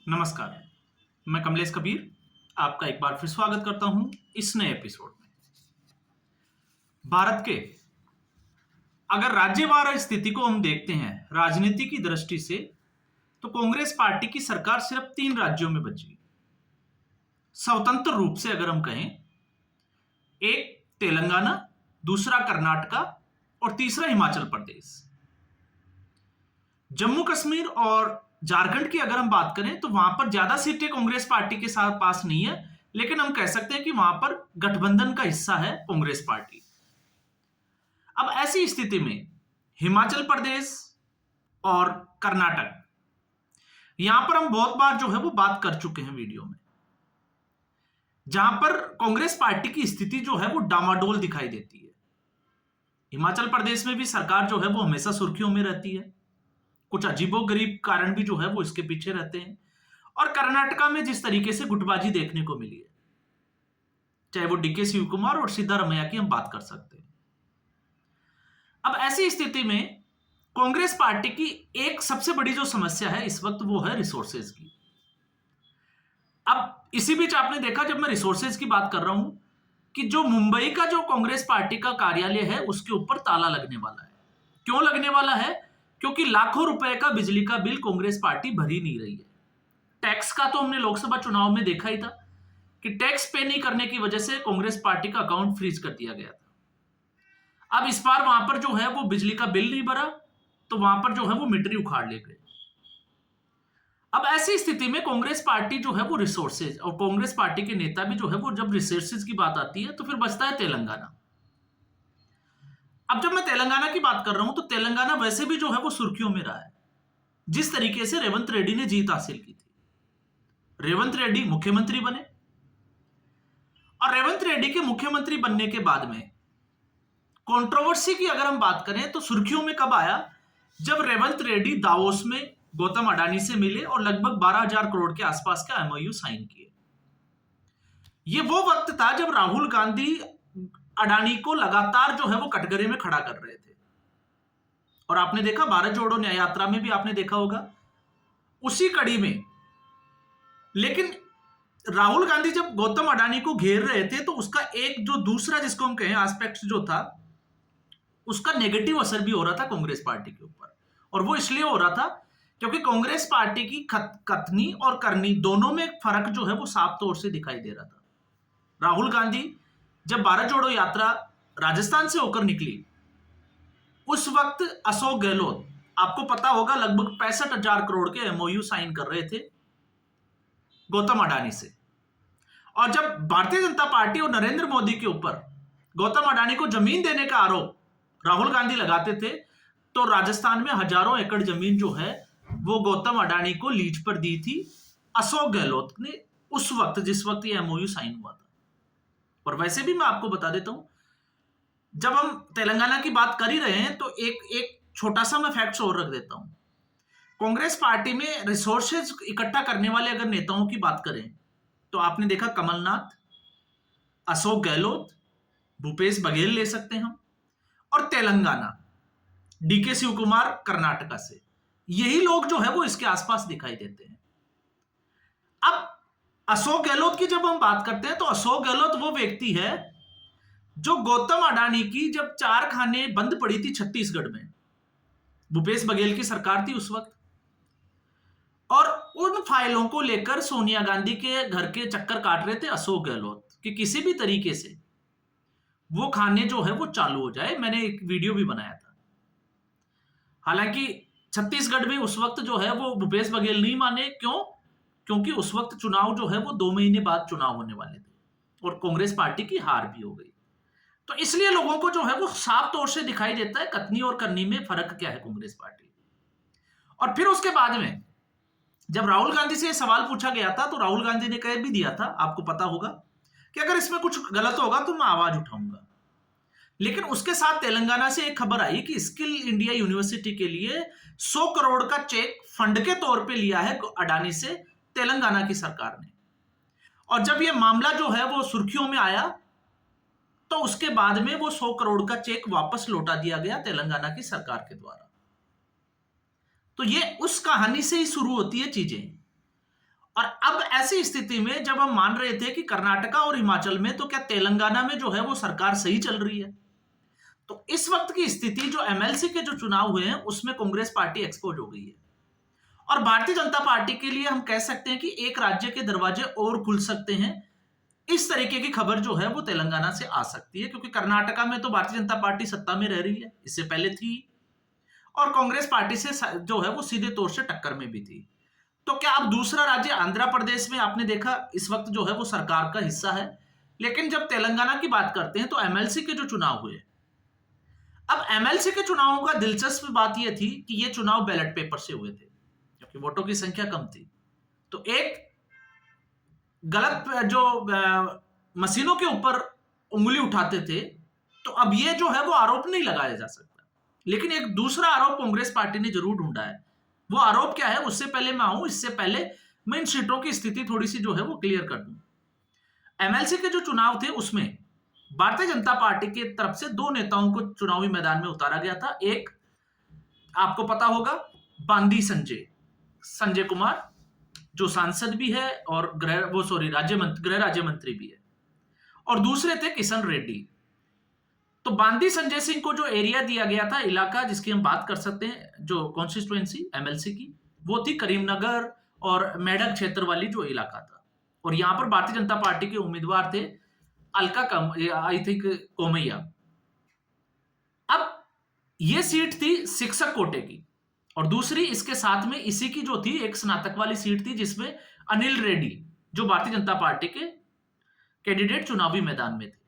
नमस्कार, मैं कमलेश कबीर आपका एक बार फिर स्वागत करता हूं इस नए एपिसोड में। भारत के अगर राज्यवार स्थिति को हम देखते हैं राजनीति की दृष्टि से, तो कांग्रेस पार्टी की सरकार सिर्फ 3 राज्यों में बची। स्वतंत्र रूप से अगर हम कहें, एक तेलंगाना, दूसरा कर्नाटका और तीसरा हिमाचल प्रदेश। जम्मू कश्मीर और झारखंड की अगर हम बात करें तो वहां पर ज्यादा सीटें कांग्रेस पार्टी के साथ पास नहीं है, लेकिन हम कह सकते हैं कि वहां पर गठबंधन का हिस्सा है कांग्रेस पार्टी। अब ऐसी स्थिति में हिमाचल प्रदेश और कर्नाटक, यहां पर हम बहुत बार जो है वो बात कर चुके हैं वीडियो में, जहां पर कांग्रेस पार्टी की स्थिति जो है वो डामाडोल दिखाई देती है। हिमाचल प्रदेश में भी सरकार जो है वो हमेशा सुर्खियों में रहती है, कुछ अजीबोगरीब कारण भी जो है वो इसके पीछे रहते हैं। और कर्नाटका में जिस तरीके से गुटबाजी देखने को मिली है, चाहे वो डीके शिव कुमार और सिद्धारमैया की हम बात कर सकते हैं। अब ऐसी स्थिति में कांग्रेस पार्टी की एक सबसे बड़ी जो समस्या है इस वक्त, वो है रिसोर्सेज की। अब इसी बीच आपने देखा, जब मैं रिसोर्सेज की बात कर रहा हूं, कि जो मुंबई का जो कांग्रेस पार्टी का कार्यालय है उसके ऊपर ताला लगने वाला है। क्यों लगने वाला है? क्योंकि लाखों रुपए का बिजली का बिल कांग्रेस पार्टी भर ही नहीं रही है। टैक्स का तो हमने लोकसभा चुनाव में देखा ही था कि टैक्स पे नहीं करने की वजह से कांग्रेस पार्टी का अकाउंट फ्रीज कर दिया गया था। अब इस बार वहां पर जो है वो बिजली का बिल नहीं भरा, तो वहां पर जो है वो मीटर उखाड़ ले गए। अब ऐसी स्थिति में कांग्रेस पार्टी जो है वो रिसोर्सेज, और कांग्रेस पार्टी के नेता भी जो है वो, जब रिसोर्सेज की बात आती है तो फिर बचता है तेलंगाना। अब जब मैं तेलंगाना की बात कर रहा हूं, तो तेलंगाना वैसे भी जो है वो सुर्खियों में रहा है। जिस तरीके से रेवंत रेड्डी ने जीत हासिल की थी, रेवंत रेड्डी मुख्यमंत्री बने, और रेवंत रेड्डी के मुख्यमंत्री बनने के बाद में कंट्रोवर्सी की अगर हम बात करें तो सुर्खियों में कब आया? जब रेवंत रेड्डी दावोस में गौतम अडानी से मिले और लगभग 12,000 करोड़ के आसपास का एमओयू साइन किए। ये वो वक्त था जब राहुल गांधी अडानी को लगातार जो है वो कटघरे में खड़ा कर रहे थे। और आपने देखा भारत जोड़ो न्याय यात्रा में भी आपने देखा होगा, उसी कड़ी में। लेकिन राहुल गांधी जब गौतम अडानी को घेर रहे थे, तो उसका एक जो दूसरा, जिसको हम कहें एस्पेक्ट जो था, उसका नेगेटिव असर भी हो रहा था कांग्रेस पार्टी के ऊपर। और वो इसलिए हो रहा था क्योंकि कांग्रेस पार्टी की कथनी और करनी दोनों में फर्क जो है वो साफ तौर से दिखाई दे रहा था। राहुल गांधी जब भारत जोड़ो यात्रा राजस्थान से होकर निकली, उस वक्त अशोक गहलोत, आपको पता होगा, लगभग 65,000 करोड़ के एमओयू साइन कर रहे थे गौतम अडानी से। और जब भारतीय जनता पार्टी और नरेंद्र मोदी के ऊपर गौतम अडानी को जमीन देने का आरोप राहुल गांधी लगाते थे, तो राजस्थान में हजारों एकड़ जमीन जो है वो गौतम अडानी को लीज पर दी थी अशोक गहलोत ने, उस वक्त जिस वक्त ये एमओयू साइन हुआ था। और वैसे भी मैं आपको बता देता हूं, जब हम तेलंगाना की बात कर ही रहे हैं तो एक छोटा सा मैं फैक्ट्स और रख देता हूं। कांग्रेस पार्टी में रिसोर्सेज इकट्ठा करने वाले अगर नेताओं की बात करें, तो आपने देखा कमलनाथ, अशोक गहलोत, भूपेश बघेल ले सकते हैं हम, और तेलंगाना डीके शिव कुमार कर्नाटका से। यही लोग जो है वो इसके आसपास दिखाई देते हैं। अब अशोक गहलोत की जब हम बात करते हैं, तो अशोक गहलोत वो व्यक्ति है जो गौतम अडानी की जब 4 खाने बंद पड़ी थी छत्तीसगढ़ में, भूपेश बघेल की सरकार थी उस वक्त, और उन फाइलों को लेकर सोनिया गांधी के घर के चक्कर काट रहे थे अशोक गहलोत, कि किसी भी तरीके से वो खाने जो है वो चालू हो जाए। मैंने एक वीडियो भी बनाया था। हालांकि छत्तीसगढ़ में उस वक्त जो है वो भूपेश बघेल नहीं माने। क्यों? क्योंकि उस वक्त चुनाव जो है वो 2 महीने बाद चुनाव होने वाले थे और कांग्रेस पार्टी की हार भी हो गई। तो इसलिए लोगों को जो है वो साफ तौर से दिखाई देता है कथनी और करनी में फर्क क्या है कांग्रेस पार्टी। और फिर उसके बाद में जब राहुल गांधी से सवाल पूछा गया था, तो राहुल गांधी ने कह भी दिया था, आपको पता होगा, कि अगर इसमें कुछ गलत होगा तो मैं आवाज उठाऊंगा। लेकिन उसके साथ तेलंगाना से एक खबर आई कि स्किल इंडिया यूनिवर्सिटी के लिए 100 करोड़ का चेक फंड के तौर पे लिया है अडानी से तेलंगाना की सरकार ने। और जब यह मामला जो है वो सुर्खियों में आया, तो उसके बाद में वो 100 करोड़ का चेक वापस लौटा दिया गया तेलंगाना की सरकार के द्वारा। तो ये उस कहानी से ही शुरू होती है चीजें। और अब ऐसी स्थिति में जब हम मान रहे थे कि कर्नाटका और हिमाचल में, तो क्या तेलंगाना में जो है वो सरकार सही चल रही है? तो इस वक्त की स्थिति जो एमएलसी के जो चुनाव हुए हैं उसमें कांग्रेस पार्टी एक्सपोज हो गई है। और भारतीय जनता पार्टी के लिए हम कह सकते हैं कि एक राज्य के दरवाजे और खुल सकते हैं। इस तरीके की खबर जो है वो तेलंगाना से आ सकती है, क्योंकि कर्नाटका में तो भारतीय जनता पार्टी सत्ता में रह रही है, इससे पहले थी, और कांग्रेस पार्टी से जो है वो सीधे तौर से टक्कर में भी थी। तो क्या अब दूसरा राज्य आंध्र प्रदेश में आपने देखा इस वक्त जो है वो सरकार का हिस्सा है। लेकिन जब तेलंगाना की बात करते हैं तो एमएलसी के जो चुनाव हुए, अब एमएलसी के चुनावों का दिलचस्प बात यह थी कि ये चुनाव बैलेट पेपर से हुए थे, क्योंकि वोटों की संख्या कम थी। तो एक गलत जो मशीनों के ऊपर उंगली उठाते थे, तो अब ये जो है वो आरोप नहीं लगाया जा सकता। लेकिन एक दूसरा आरोप कांग्रेस पार्टी ने जरूर ढूंढा है। वो आरोप क्या है, उससे पहले मैं आऊं, इससे पहले मैं इन सीटों की स्थिति थोड़ी सी जो है वो क्लियर कर दूं। एमएलसी के जो चुनाव थे उसमें भारतीय जनता पार्टी की तरफ से दो नेताओं को चुनावी मैदान में उतारा गया था। एक आपको पता होगा, बांदी संजय कुमार, जो सांसद भी है और गृह राज्य मंत्री भी है, और दूसरे थे किशन रेड्डी। तो बांदी संजय सिंह को जो एरिया दिया गया था, इलाका जिसकी हम बात कर सकते हैं, जो कॉन्स्टिट्युएंसी एमएलसी की, वो थी करीमनगर और मेडक क्षेत्र वाली जो इलाका था। और यहां पर भारतीय जनता पार्टी के उम्मीदवार थे अलका आई थिंक कोमैया। अब ये सीट थी शिक्षक कोटे की, और दूसरी इसके साथ में इसी की जो थी एक स्नातक वाली सीट थी, जिसमें अनिल रेड्डी जो भारतीय जनता पार्टी के कैंडिडेट चुनावी मैदान में थे।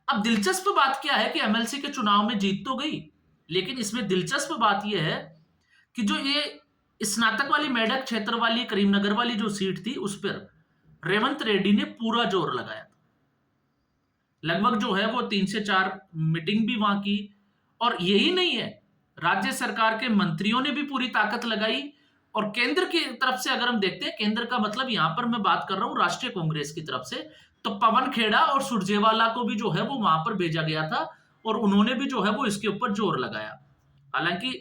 अब दिलचस्प बात क्या है कि एमएलसी के चुनाव में जीत तो गई, लेकिन इसमें दिलचस्प बात यह है कि जो ये स्नातक वाली मेडक क्षेत्र वाली करीमनगर वाली जो सीट थी, उस पर रेवंत रेड्डी ने पूरा जोर लगाया था। लगभग जो है वो 3 से 4 मीटिंग भी वहां की, और यही नहीं है, राज्य सरकार के मंत्रियों ने भी पूरी ताकत लगाई। और केंद्र की तरफ से अगर हम देखते हैं, केंद्र का मतलब यहां पर मैं बात कर रहा हूं राष्ट्रीय कांग्रेस की तरफ से, तो पवन खेड़ा और सुरजेवाला को भी जो है वो वहां पर भेजा गया था, और उन्होंने भी जो है वो इसके ऊपर जोर लगाया। हालांकि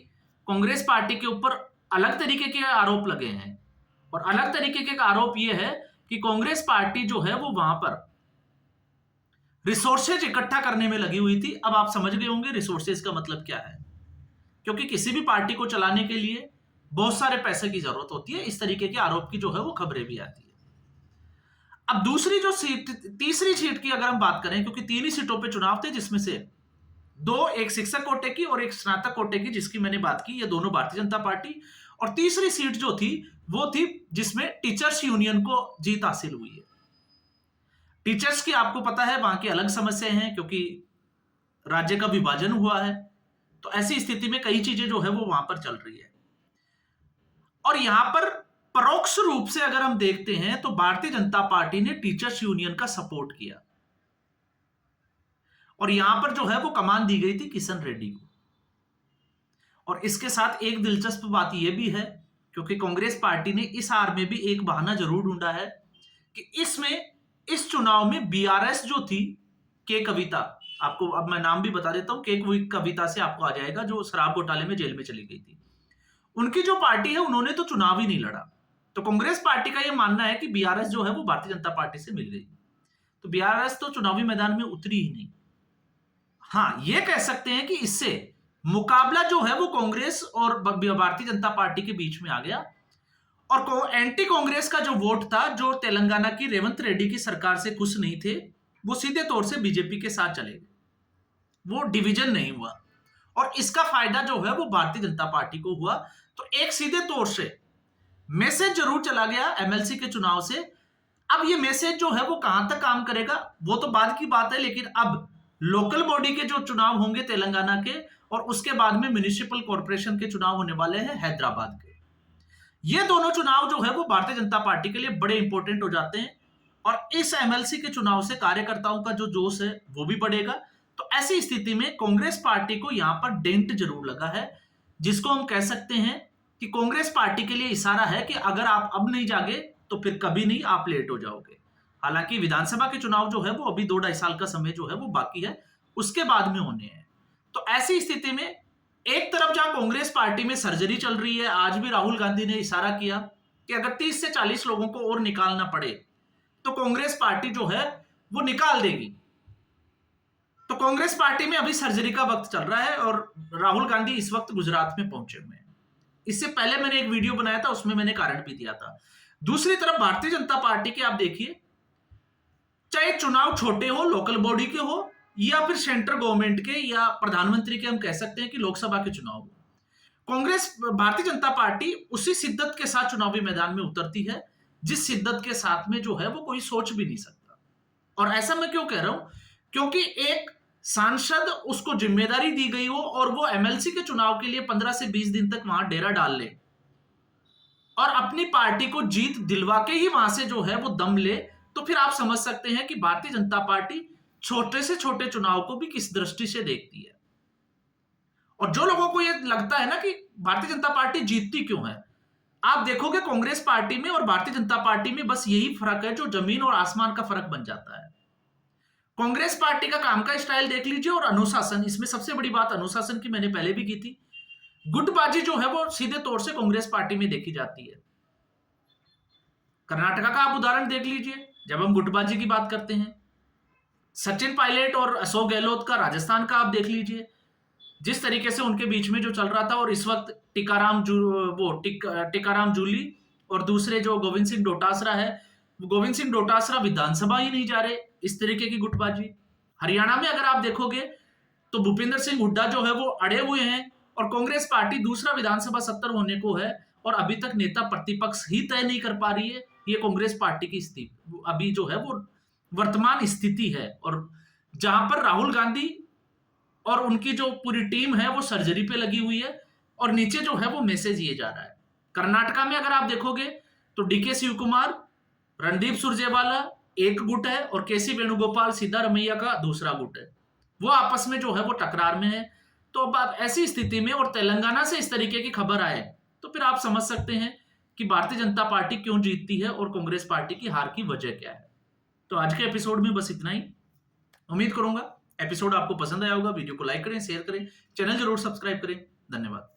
कांग्रेस पार्टी के ऊपर अलग तरीके के आरोप लगे हैं, और अलग तरीके के आरोप यह है कि कांग्रेस पार्टी जो है वो वहां पर रिसोर्सेज इकट्ठा करने में लगी हुई थी। अब आप समझ गए होंगे रिसोर्सेज का मतलब क्या है, क्योंकि किसी भी पार्टी को चलाने के लिए बहुत सारे पैसे की जरूरत होती है। इस तरीके के आरोप की जो है वो खबरें भी आती है। अब दूसरी जो सीट, तीसरी सीट की अगर हम बात करें, क्योंकि 3 ही सीटों पे चुनाव थे, जिसमें से 2 एक शिक्षक कोटे की और एक स्नातक कोटे की, जिसकी मैंने बात की, ये दोनों भारतीय जनता पार्टी। और तीसरी सीट जो थी वो थी जिसमें टीचर्स यूनियन को जीत हासिल हुई है। टीचर्स की आपको पता है वहां की अलग समस्या है, क्योंकि राज्य का विभाजन हुआ है, तो ऐसी स्थिति में कई चीजें जो है वो वहां पर चल रही है। और यहां पर परोक्ष रूप से अगर हम देखते हैं तो भारतीय जनता पार्टी ने टीचर्स यूनियन का सपोर्ट किया, और यहां पर जो है वो कमान दी गई थी किशन रेड्डी को। और इसके साथ एक दिलचस्प बात यह भी है, क्योंकि कांग्रेस पार्टी ने इस हार में भी एक बहाना जरूर ढूंढा है कि इस चुनाव में बीआरएस जो थी, के कविता, आपको अब मैं नाम भी बता देता हूं, के कविता से आपको आ जाएगा, जो शराब घोटाले में जेल में चली गई थी, उनकी जो पार्टी है उन्होंने तो चुनाव ही नहीं लड़ा। तो कांग्रेस पार्टी का यह मानना है कि बीआरएस जो है वो भारतीय जनता पार्टी से मिल गई, तो बीआरएस तो चुनावी मैदान में उतरी ही नहीं। हाँ, ये कह सकते हैं कि इससे मुकाबला जो है वो कांग्रेस और भारतीय जनता पार्टी के बीच में आ गया, और एंटी कांग्रेस का जो वोट था, जो तेलंगाना की रेवंत रेड्डी की सरकार से खुश नहीं थे, वो सीधे तौर से बीजेपी के साथ चले गए। वो डिवीजन नहीं हुआ, और इसका फायदा जो है वो भारतीय जनता पार्टी को हुआ। तो एक सीधे तौर से मैसेज जरूर चला गया एमएलसी के चुनाव से। अब ये मैसेज जो है वो कहां तक काम करेगा वो तो बाद की बात है, लेकिन अब लोकल बॉडी के जो चुनाव होंगे तेलंगाना के, और उसके बाद में म्युनिसिपल कॉर्पोरेशन के चुनाव होने वाले हैं हैदराबाद के, ये दोनों चुनाव जो है वो भारतीय जनता पार्टी के लिए बड़े इंपॉर्टेंट हो जाते हैं। और इस एमएलसी के चुनाव से कार्यकर्ताओं का जो जोश है वो भी बढ़ेगा। तो ऐसी स्थिति में कांग्रेस पार्टी को यहां पर डेंट जरूर लगा है, जिसको हम कह सकते हैं कि कांग्रेस पार्टी के लिए इशारा है कि अगर आप अब नहीं जागे तो फिर कभी नहीं, आप लेट हो जाओगे। हालांकि विधानसभा के चुनाव जो है वो अभी 2-2.5 साल का समय जो है वो बाकी है, उसके बाद में होने हैं। तो ऐसी स्थिति में एक तरफ जहां कांग्रेस पार्टी में सर्जरी चल रही है, आज भी राहुल गांधी ने इशारा किया कि अगर 30 से 40 लोगों को और निकालना पड़े तो कांग्रेस पार्टी जो है वो निकाल देगी। तो कांग्रेस पार्टी में अभी सर्जरी का वक्त चल रहा है और राहुल गांधी इस वक्त गुजरात में पहुंचे हुए हैं। इससे पहले मैंने एक वीडियो बनाया था, उसमें मैंने कारण भी दिया था। दूसरी तरफ भारतीय जनता पार्टी के आप देखिए, चाहे चुनाव छोटे हो, लोकल बॉडी के हो या फिर सेंट्रल गवर्नमेंट के या प्रधानमंत्री के, हम कह सकते हैं कि लोकसभा के चुनाव हो, कांग्रेस भारतीय जनता पार्टी उसी शिद्दत के साथ चुनावी मैदान में उतरती है जिस शिद्दत के साथ में जो है वो कोई सोच भी नहीं सकता। और ऐसा मैं क्यों कह रहा हूं, क्योंकि एक सांसद उसको जिम्मेदारी दी गई हो और वो एमएलसी के चुनाव के लिए 15 से 20 दिन तक वहां डेरा डाल ले और अपनी पार्टी को जीत दिलवा के ही वहां से जो है वो दम ले, तो फिर आप समझ सकते हैं कि भारतीय जनता पार्टी छोटे से छोटे चुनाव को भी किस दृष्टि से देखती है। और जो लोगों को ये लगता है ना कि भारतीय जनता पार्टी जीतती क्यों है, आप देखोगे कांग्रेस पार्टी में और भारतीय जनता पार्टी में बस यही फर्क है जो जमीन और आसमान का फर्क बन जाता है। कांग्रेस पार्टी का काम का स्टाइल देख लीजिए और अनुशासन, इसमें सबसे बड़ी बात अनुशासन की मैंने पहले भी की थी। गुटबाजी जो है वो सीधे तौर से कांग्रेस पार्टी में देखी जाती है। कर्नाटका का आप उदाहरण देख लीजिए जब हम गुटबाजी की बात करते हैं। सचिन पायलट और अशोक गहलोत का राजस्थान का आप देख लीजिए, जिस तरीके से उनके बीच में जो चल रहा था। और इस वक्त टीकाराम जूली और दूसरे जो गोविंद सिंह डोटासरा है, गोविंद सिंह डोटासरा विधानसभा ही नहीं जा रहे, इस तरीके की गुटबाजी। हरियाणा में अगर आप देखोगे तो भूपिंदर सिंह हुड्डा जो है वो अड़े हुए हैं और कांग्रेस पार्टी दूसरा विधानसभा सत्र होने को है और अभी तक नेता प्रतिपक्ष ही तय नहीं कर पा रही है। ये कांग्रेस पार्टी की स्थिति अभी जो है वो वर्तमान स्थिति है, और जहां पर राहुल गांधी और उनकी जो पूरी टीम है वो सर्जरी पे लगी हुई है और नीचे जो है वो मैसेज ये जा रहा है। कर्नाटका में अगर आप देखोगे तो डीके शिव कुमार, रणदीप सुरजेवाला एक गुट है और केसी वेणुगोपाल सिद्धारमैया का दूसरा गुट है, वो आपस में जो है वो टकरार में है। तो अब ऐसी स्थिति में और तेलंगाना से इस तरीके की खबर आए तो फिर आप समझ सकते हैं कि भारतीय जनता पार्टी क्यों जीतती है और कांग्रेस पार्टी की हार की वजह क्या है। तो आज के एपिसोड में बस इतना ही। उम्मीद करूंगा एपिसोड आपको पसंद आया होगा। वीडियो को लाइक करें, शेयर करें, चैनल जरूर सब्सक्राइब करें। धन्यवाद।